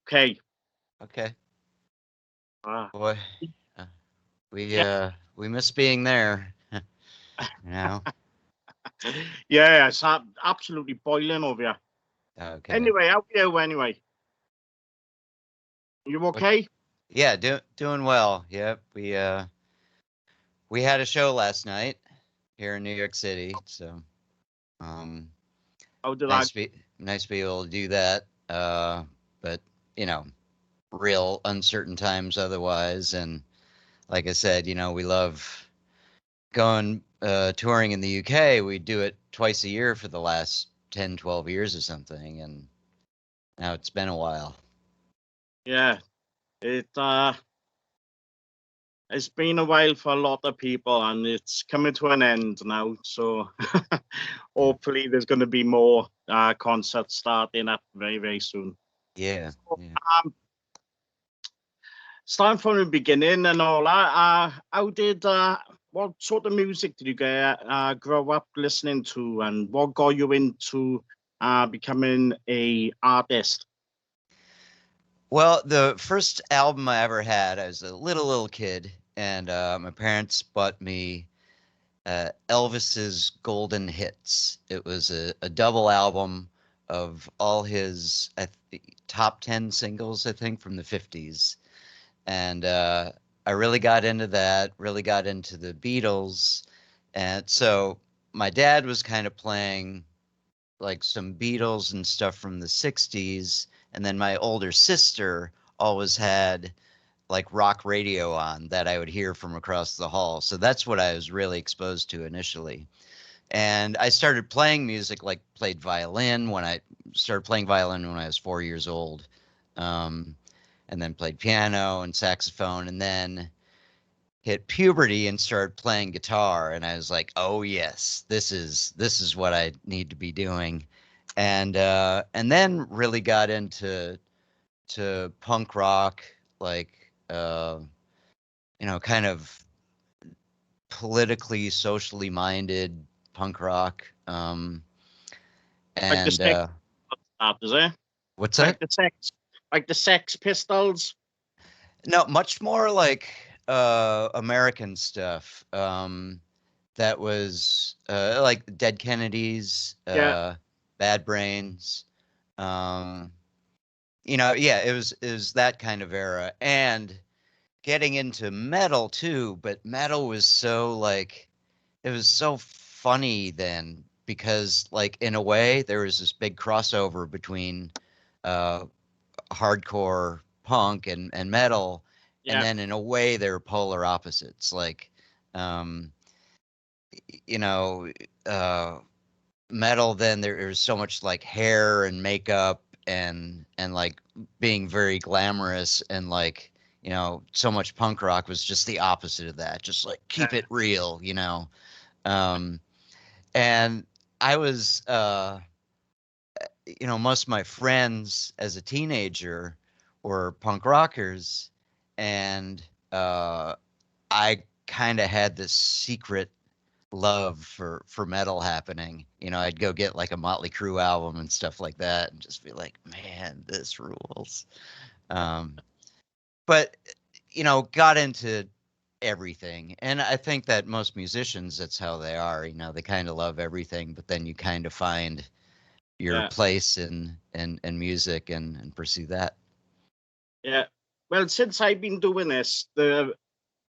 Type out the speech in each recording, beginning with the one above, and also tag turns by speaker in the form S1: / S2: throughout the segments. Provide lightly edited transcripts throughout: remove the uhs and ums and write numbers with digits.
S1: Okay.
S2: Okay.
S1: Ah,
S2: Boy, uh, we
S1: yeah,
S2: uh we miss being there. You know.
S1: yeah, it's absolutely boiling over here.
S2: Okay.
S1: Anyway, how are you anyway? You
S2: What?
S1: okay?
S2: Yeah, doing well. Yep. We had a show last night here in New York City, so um
S1: How did I?
S2: nice to be able to do that. But you know, real uncertain times otherwise, and like I said, we love going touring in the UK. We do it twice a year for the last 10, 12 years or something, and now it's been a while.
S1: Yeah, it it's been a while for a lot of people, and it's coming to an end now. So
S2: Yeah.
S1: hopefully, there's going to be more concerts starting up very, very soon.
S2: Yeah.
S1: So,
S2: Yeah.
S1: starting from the beginning and all that, how did what sort of music did you get grow up listening to, and what got you into becoming a artist?
S2: Well, the first album I ever had, I was a little kid, and my parents bought me Elvis's Golden Hits. It was a double album of all his top 10 singles, I think, from the 50s. And I really got into that, really got into the Beatles. And so my dad was kind of playing like some Beatles and stuff from the 60s. And then my older sister always had like rock radio on that I would hear from across the hall. So that's what I was really exposed to initially. And I started playing music, like played violin when I started playing violin when I was 4 years old. Um, and then played piano and saxophone, and then hit puberty and started playing guitar. And I was like, oh yes, this is what I need to be doing. And then really got into punk rock, like kind of politically, socially minded punk rock.
S1: Like the
S2: And
S1: Sex Pistols, eh?
S2: What's
S1: Like
S2: that?
S1: the Sex Pistols.
S2: No, much more like American stuff. That was like Dead Kennedys,
S1: Yeah,
S2: Bad Brains. Um, yeah, it was that kind of era, and getting into metal too. But metal was so like it was so funny then because like in a way there was this big crossover between uh, hardcore punk and metal, and
S1: yeah,
S2: then in a way they were polar opposites. Like, um, you know, uh, metal then there's so much like hair and makeup and like being very glamorous, and like so much punk rock was just the opposite of that, just like keep
S1: yeah,
S2: it real. um and I was most of my friends as a teenager were punk rockers, and I kind of had this secret love for metal happening. I'd go get like a Motley Crue album and stuff like that, and just be like, man, this rules. Um, but got into everything, and I think that most musicians, that's how they are. They kind of love everything, but then you kind of find your
S1: yeah,
S2: place in music and pursue that.
S1: yeah. Well, since I've been doing this, the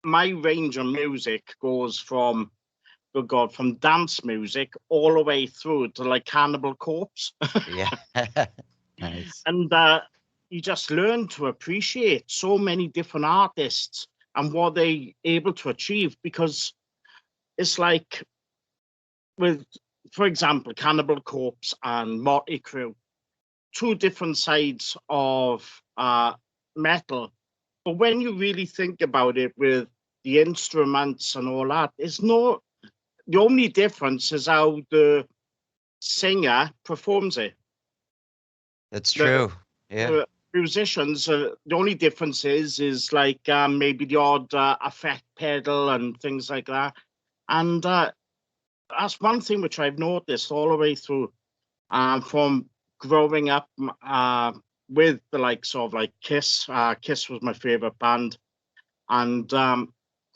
S1: my range of music goes from, good God, from dance music all the way through to like Cannibal Corpse.
S2: Yeah. Nice.
S1: And you just learn to appreciate so many different artists and what they able to achieve, because it's like with, for example, Cannibal Corpse and Motley Crue, two different sides of metal. But when you really think about it, with the instruments and all that, there's no, the only difference is how the singer performs it.
S2: That's
S1: The,
S2: true. Yeah.
S1: the musicians, the only difference is like maybe the odd effect pedal and things like that. And that's one thing which I've noticed all the way through, from growing up. with the likes of like Kiss. Kiss was my favorite band, and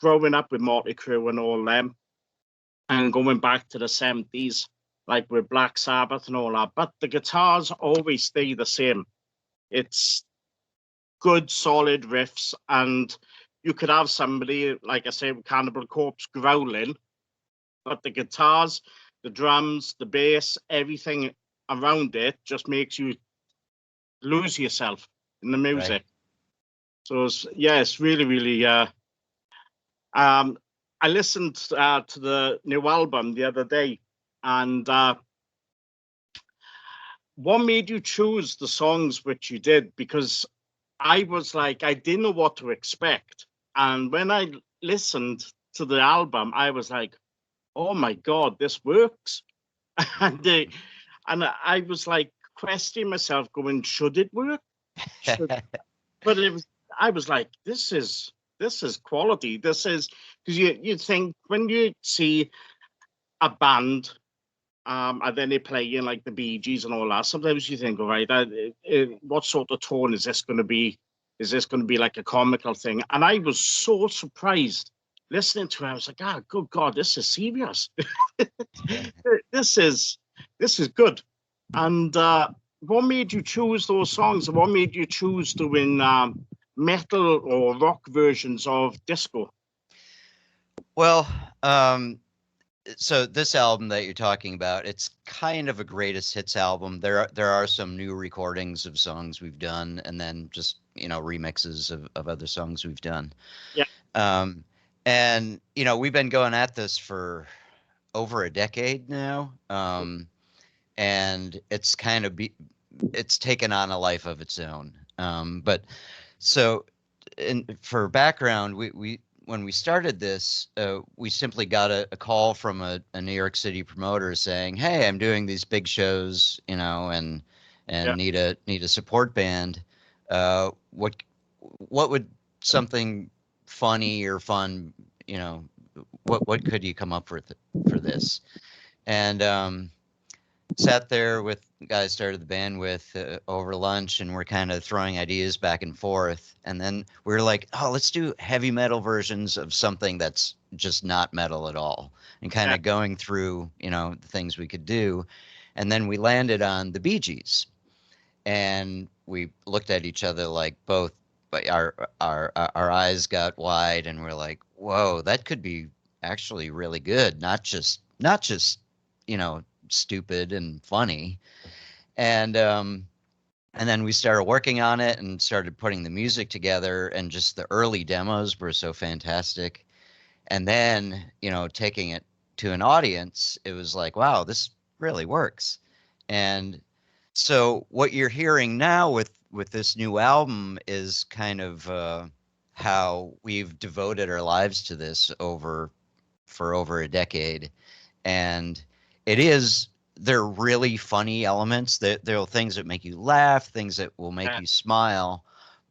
S1: growing up with Motley Crue and all them, and going back to the 70s, like with Black Sabbath and all that. But the guitars always stay the same. It's good, solid riffs, and you could have somebody, like I say, with Cannibal Corpse growling, but the guitars, the drums, the bass, everything around it just makes you lose yourself in the
S2: Right.
S1: music. So it's really, really. Um, I listened to the new album the other day, and what made you choose the songs which you did? Because I was like, I didn't know what to expect, and when I listened to the album, I was like, oh my god, this works. and I was like questioning myself, going, should it work? Should, but it was. I was like, this is quality. This is because you think when you see a band, and then they play in like the Bee Gees and all that. Sometimes you think, all right, what sort of tone is this going to be? Is this going to be like a comical thing? And I was so surprised listening to it. I was like, ah, good God, this is serious. this is this is good. And what made you choose those songs? What made you choose doing metal or rock versions of disco?
S2: Well, so this album that you're talking about, it's kind of a greatest hits album. There are some new recordings of songs we've done, and then just remixes of other songs we've done.
S1: Yeah,
S2: Um, and we've been going at this for over a decade now, and it's kind of it's taken on a life of its own. But so, for background, we when we started this, we simply got a call from a New York City promoter saying, "Hey, I'm doing these big shows, and
S1: yeah,
S2: need a support band. What would something funny or fun, what could you come up with for this?" And sat there with guys started the band with over lunch, and we're kind of throwing ideas back and forth, and then we were like, oh, let's do heavy metal versions of something that's just not metal at all, and kind
S1: yeah,
S2: of going through the things we could do. And then we landed on the Bee Gees, and we looked at each other like both, but our eyes got wide, and we're like, whoa, that could be actually really good, not just stupid and funny. And um and then we started working on it and started putting the music together, and just the early demos were so fantastic. And then taking it to an audience, it was like, wow, this really works. And so what you're hearing now with this new album is kind of how we've devoted our lives to this for over a decade. And it is they're really funny elements. There are things that make you laugh, things that will make
S1: yeah,
S2: you smile,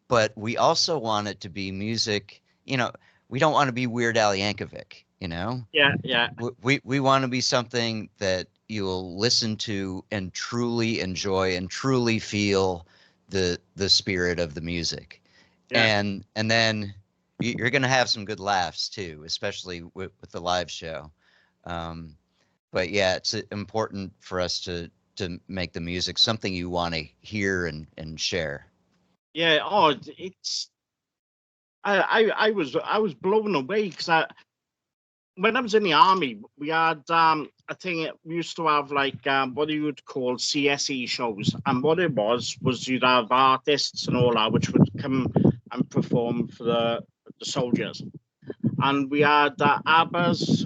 S2: but we also want it to be music. We don't want to be Weird Al Yankovic.
S1: yeah, yeah,
S2: We want to be something that you'll listen to and truly enjoy and truly feel the spirit of the music.
S1: yeah.
S2: And then you're going to have some good laughs too, especially with the live show. Um, but yeah, it's important for us to make the music something you want to hear and share.
S1: Yeah. Oh, it's. I was blown away because when I was in the army, we had I think we used to have like what you would call CSE shows, and what it was you'd have artists and all that which would come and perform for the soldiers, and we had ABBA's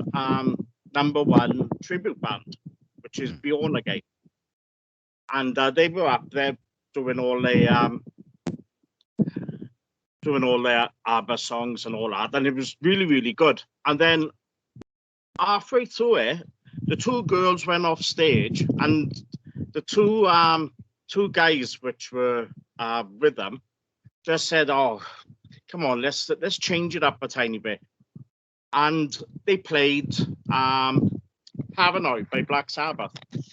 S1: number one tribute band, which is
S2: Mm.
S1: Beyond Again, and they were up there doing all the ABBA songs and all that, and it was really really good. And then halfway through it, the two girls went off stage, and the two guys which were with them just said, "Oh, come on, let's change it up a tiny bit." And they played "Paranoid" by Black Sabbath,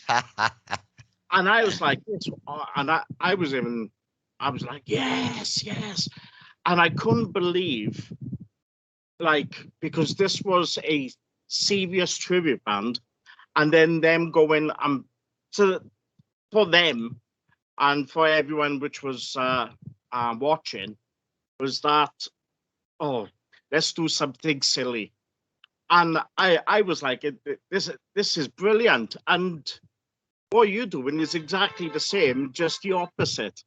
S1: and I was like, "This," and I was even. I was like, yes, yes. And I couldn't believe, like, because this was a serious tribute band, and then them going, so for them and for everyone which was watching, was that, oh, let's do something silly. And I was like, this is brilliant. And what you're doing is exactly the same, just the opposite,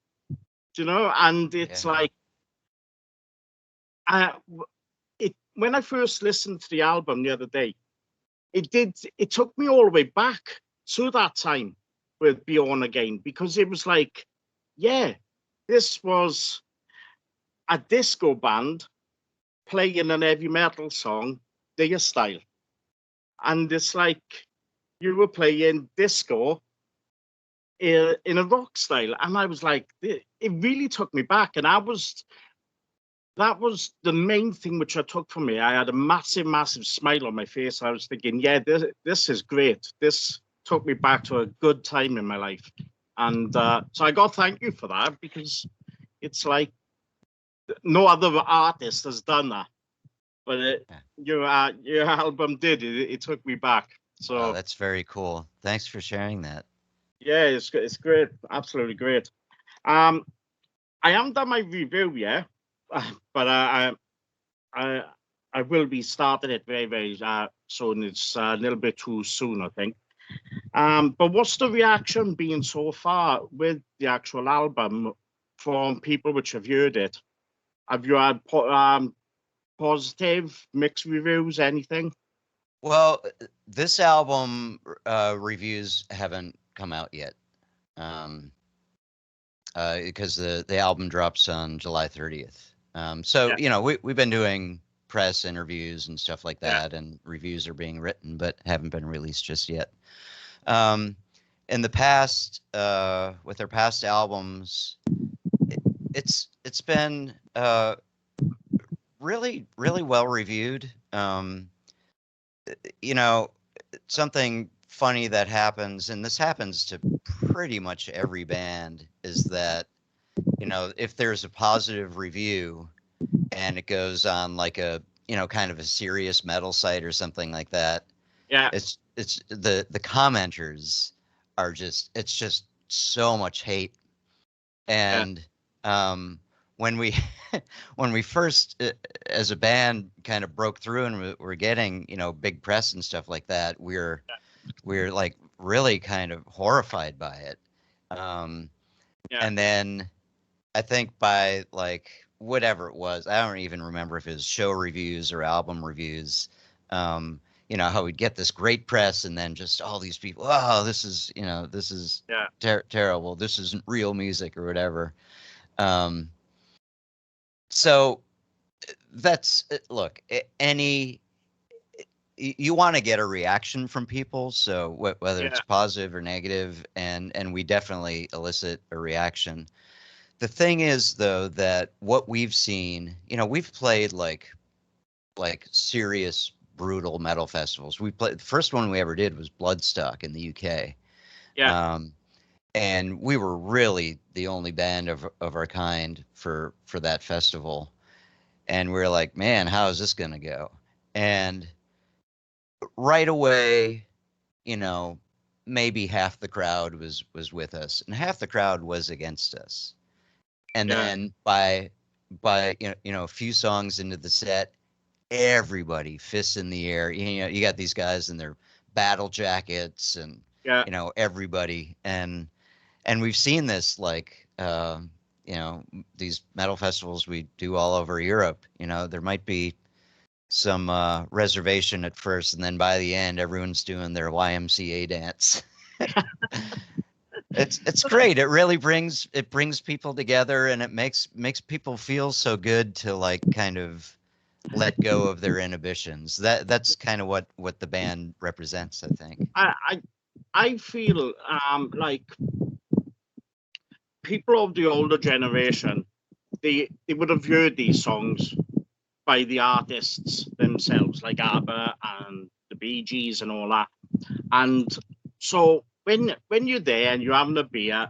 S1: And it's
S2: Yeah.
S1: like, uh, when I first listened to the album the other day, it took me all the way back to that time with Born Again, because it was like, yeah, this was a disco band playing an heavy metal song, their style. And it's like you were playing disco in a rock style. And I was like, it really took me back. And that was the main thing which I took from me. I had a massive, massive smile on my face. I was thinking, yeah, this is great. This took me back to a good time in my life. And so I got to thank you for that, because it's like no other artist has done that. But
S2: Yeah.
S1: your album did. It took me back.
S2: Wow,
S1: So
S2: that's very cool. Thanks for sharing that.
S1: yeah, it's great. Absolutely great. Um, I haven't done my review yet, but I I will be starting it very, very soon. It's a little bit too soon, I think. But what's the reaction been so far with the actual album from people which have heard it? Have you had positive, mixed reviews, anything?
S2: Well, this album reviews haven't come out yet. Um, because the album drops on July 30th. So
S1: Yeah,
S2: we've been doing press interviews and stuff like
S1: yeah,
S2: that, and reviews are being written, but haven't been released just yet. Um, in the past, with their past albums, it, it's been really really well reviewed. You know, something funny that happens, and this happens to pretty much every band, is that if there's a positive review and it goes on like a, kind of a serious metal site or something like that,
S1: yeah,
S2: it's the commenters are it's just so much hate.
S1: yeah,
S2: And when we when we first as a band kind of broke through and we're getting, big press and stuff like that, we're like really kind of horrified by it. Um,
S1: yeah,
S2: and then I think by like whatever it was, I don't even remember if it was show reviews or album reviews. How we'd get this great press and then just all these people, oh, this is
S1: yeah,
S2: terrible. This isn't real music or whatever. Um, so that's look, any you want to get a reaction from people, so whether it's
S1: yeah,
S2: positive or negative, and we definitely elicit a reaction. The thing is, though, that what we've seen, we've played like serious, brutal metal festivals. We played the first one we ever did was Bloodstock in the UK,
S1: yeah,
S2: um, and we were really the only band of our kind for that festival. And we are like, man, how is this gonna go? And right away, you know, maybe half the crowd was with us, and half the crowd was against us. And
S1: yeah,
S2: then by a few songs into the set, everybody fists in the air. You got these guys in their battle jackets, and
S1: yeah.
S2: everybody, and we've seen this like these metal festivals we do all over Europe. There might be some reservation at first, and then by the end, everyone's doing their YMCA dance. It's great. It really brings people together, and it makes people feel so good to like kind of let go of their inhibitions. That's kind of what the band represents, I think.
S1: I, I, I feel like people of the older generation, they would have heard these songs by the artists themselves, like ABBA and the Bee Gees and all that. And so when you're there and you're having a beer,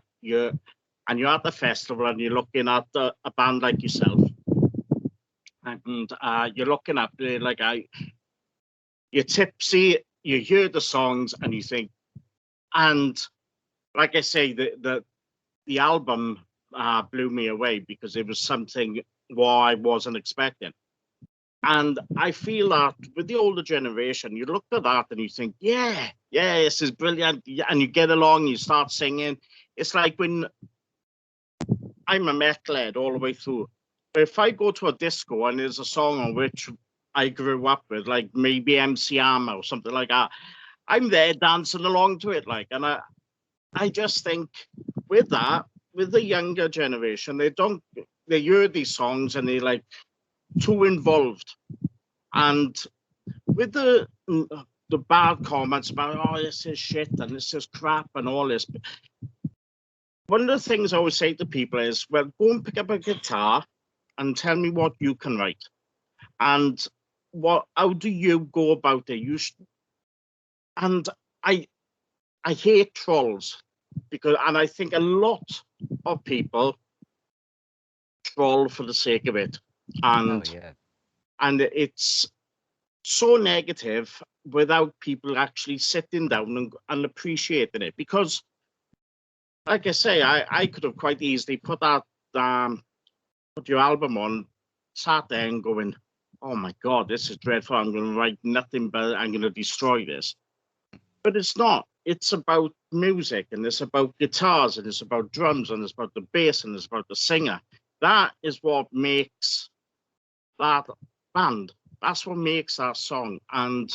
S1: and you're at the festival and you're looking at a band like yourself, and you're looking at like you're tipsy, you hear the songs, and you think, and like I say, the album blew me away because it was something what I wasn't expecting. And I feel that with the older generation, you look at that and you think, yeah, this is brilliant. Yeah, and you get along, you start singing. It's like when I'm a metalhead all the way through. But if I go to a disco and there's a song on which I grew up with, like maybe MC Hammer or something like that, I'm there dancing along to it. Like, and I just think with that, with the younger generation, they hear these songs and they're like too involved. And with the bad comments about, oh, this is shit and this is crap and all this, one of the things I always say to people is, well, go and pick up a guitar and tell me what you can write. And how do you go about it? And I hate trolls and I think a lot of people troll for the sake of it.
S2: Oh
S1: And
S2: yeah.
S1: and it's so negative without people actually sitting down and appreciating it. Because like I say, I could have quite easily put your album on, sat there and going, oh my God, this is dreadful. I'm going to write nothing but I'm going to destroy this. But it's not. It's about music and it's about guitars and it's about drums and it's about the bass and it's about the singer. That is what makes that band. That's what makes that song. And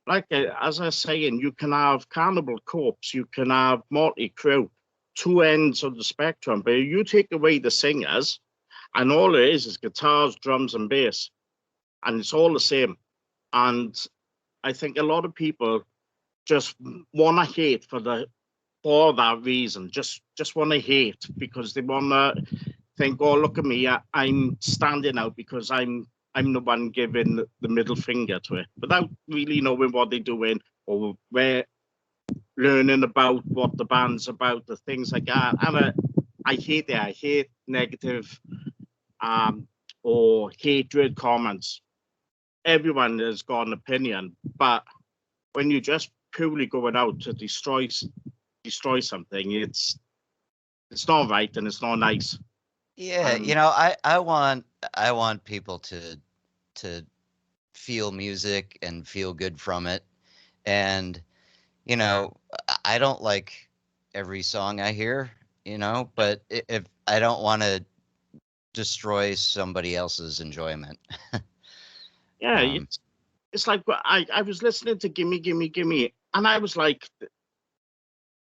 S1: like as I was saying, you can have Cannibal Corpse, you can have Motley Crue, two ends of the spectrum. But you take away the singers, and all it is guitars, drums, and bass, and it's all the same. And I think a lot of people just want to hate for that reason. Just want to hate because they want to think, oh, look at me, I'm standing out because I'm the one giving the middle finger to it, without really knowing what they're doing or where learning about what the band's about, the things like that. And I hate it. I hate negative or hatred comments. Everyone has got an opinion, but when you're just purely going out to destroy something, it's not right and it's not nice.
S2: Yeah,
S1: And
S2: I want people to feel music and feel good from it. And I don't like every song I hear, but if I don't want to destroy somebody else's enjoyment.
S1: yeah,
S2: Um,
S1: it's like I was listening to Gimme, Gimme, Gimme, and I was like,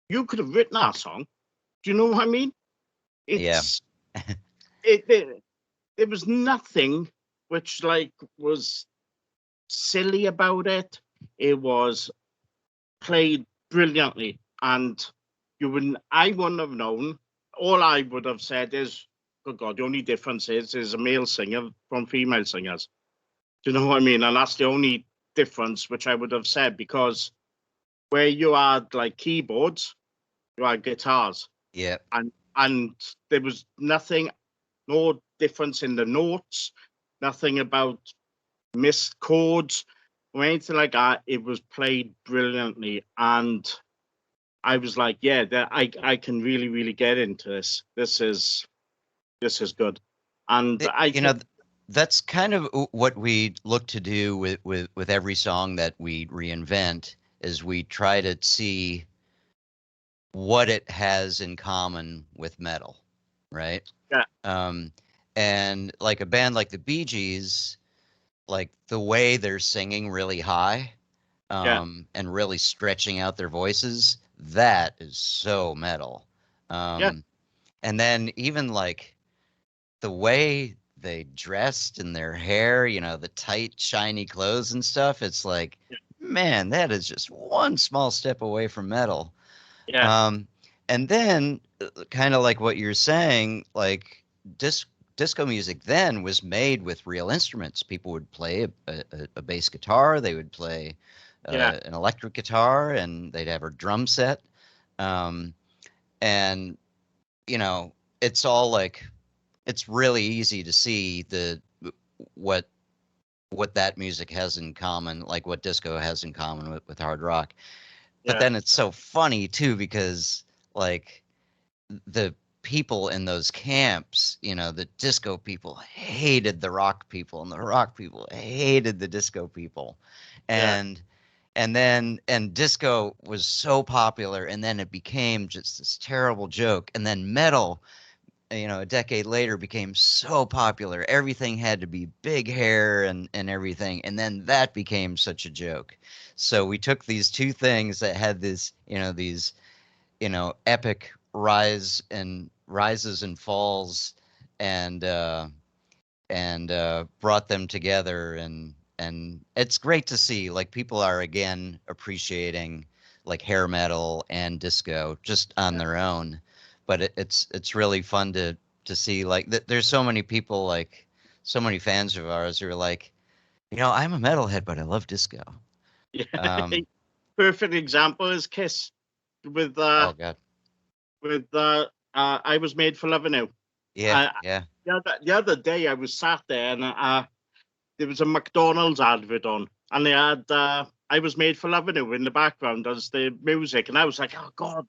S1: you could have written that song. Do you know what I mean?
S2: yeah,
S1: It's it there was nothing which like was silly about it. It was played brilliantly, and I wouldn't have known. All I would have said is, good God, the only difference is a male singer from female singers. Do you know what I mean? And that's the only difference which I would have said, because where you had like keyboards, you had guitars,
S2: yeah.
S1: and there was nothing, no difference in the notes, nothing about missed chords or anything like that. It was played brilliantly, and I was like, yeah, I can really really get into this. This is good, and
S2: It,
S1: I
S2: you know,
S1: think
S2: th- that's kind of what we look to do with every song that we reinvent is we try to see what it has in common with metal, right?
S1: yeah
S2: Um, and like a band like the Bee Gees, like the way they're singing really high,
S1: yeah
S2: and really stretching out their voices, that is so metal.
S1: yeah
S2: Um, and then even like the way they dressed and their hair, the tight, shiny clothes and stuff, it's like, man, that is just one small step away from metal.
S1: yeah
S2: Um, and then, kind of like what you're saying, like disco music then was made with real instruments. People would play a bass guitar, they would play
S1: yeah
S2: an electric guitar, and they'd have a drum set. Um, and you know, it's all like it's really easy to see what what that music has in common, like what disco has in common with hard rock. But
S1: Yeah,
S2: then it's so funny too because like the people in those camps, the disco people hated the rock people and the rock people hated the disco people.
S1: yeah,
S2: And disco was so popular and then it became just this terrible joke. And then metal, a decade later became so popular. Everything had to be big hair and everything. And then that became such a joke. So we took these two things that had these epic rises and falls and brought them together and it's great to see like people are again appreciating like hair metal and disco just on
S1: yeah.
S2: their own, but it's really fun to see like there's so many people, like so many fans of ours who are like, I'm a metalhead but I love disco.
S1: Yeah.
S2: um
S1: Perfect example is Kiss with
S2: oh god,
S1: I Was Made for Loving You.
S2: yeah,
S1: I
S2: yeah.
S1: the other day I was sat there and there was a McDonald's advert on, and they had I Was Made for Loving You in the background as the music, and I was like, oh God,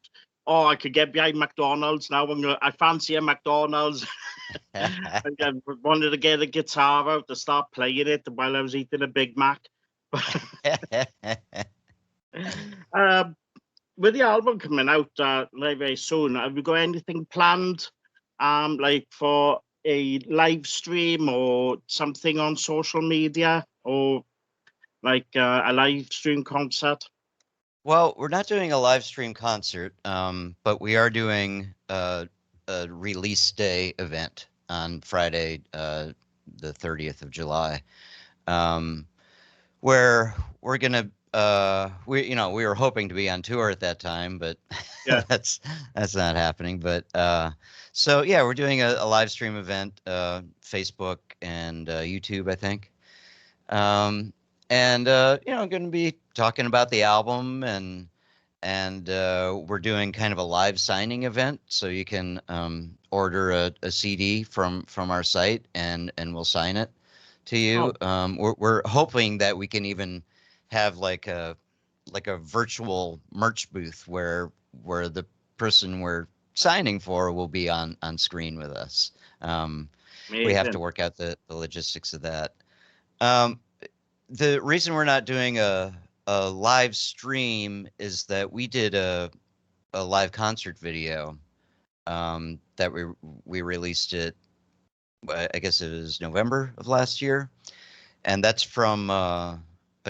S1: oh I could get behind McDonald's now. I fancy a McDonald's. And I wanted to get a guitar out to start playing it while I was eating a Big Mac. um, with the album coming out very, very soon, have you got anything planned, like for a live stream or something on social media, or like a live stream concert?
S2: Well, we're not doing a live stream concert, but we are doing a release day event on Friday, the 30th of July, um, where we're gonna we were hoping to be on tour at that time, but
S1: Yeah.
S2: that's not happening. But so yeah, we're doing a live stream event, Facebook and YouTube, I think. Um, and going to be talking about the album and we're doing kind of a live signing event, so you can order a CD from our site and we'll sign it to you.
S1: Oh,
S2: We're hoping that we can even have like a virtual merch booth where the person we're signing for will be on screen with us. We have to
S1: amazing.
S2: work out the logistics of that. Um, the reason we're not doing a live stream is that we did a live concert video that we released it. I guess it was November of last year, and that's from a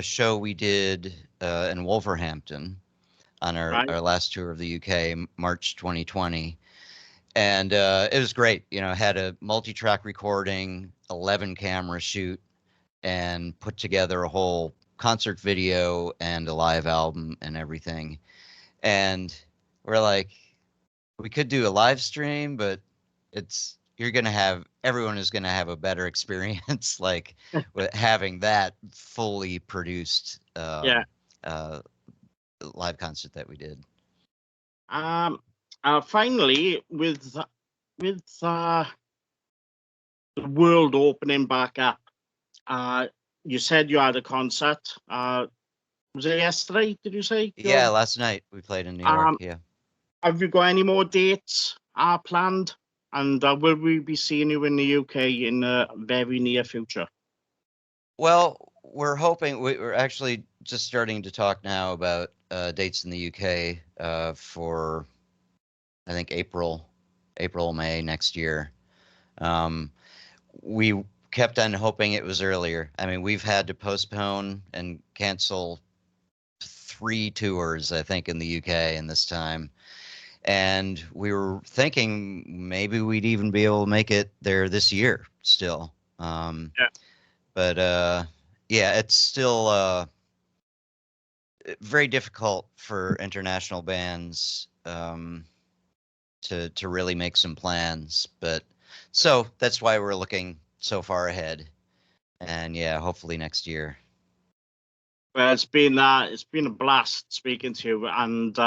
S2: show we did in Wolverhampton on
S1: Right.
S2: our last tour of the UK, March 2020. And it was great. Had a multi-track recording, 11 camera shoot, and put together a whole concert video and a live album and everything. And we're like, we could do a live stream, but you're gonna have everyone is gonna have a better experience like with having that fully produced
S1: Yeah.
S2: uh, live concert that we did.
S1: Um. Finally, with the world opening back up, uh, you said you had a concert. Was it yesterday? Did you say?
S2: Yeah, last night we played in New York.
S1: Um.
S2: Yeah.
S1: Have you got any more dates planned? And will we be seeing you in the UK in the very near future?
S2: Well, we're hoping we're actually just starting to talk now about dates in the UK for I think April, May next year. Um, we kept on hoping it was earlier. I mean, we've had to postpone and cancel 3 tours, I think, in the UK in this time. And we were thinking maybe we'd even be able to make it there this year still.
S1: Yeah.
S2: But yeah, it's still very difficult for international bands to really make some plans. But so that's why we're looking so far ahead. And yeah, hopefully next year.
S1: Well, it's been a blast speaking to you, and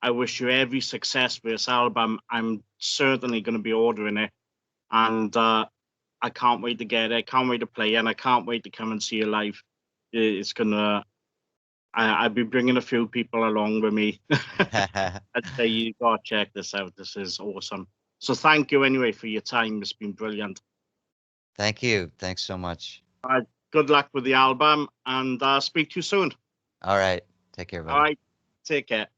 S1: I wish you every success with this album. I'm certainly going to be ordering it, and I can't wait to get it. I can't wait to play it, and I can't wait to come and see you live. It's gonna. I'll be bringing a few people along with me. I'd say you gotta check this out. This is awesome. So thank you anyway for your time. It's been brilliant.
S2: Thank you. Thanks so much.
S1: Good luck with the album, and speak to you soon.
S2: All right. Take care,
S1: All
S2: buddy.
S1: right, take care.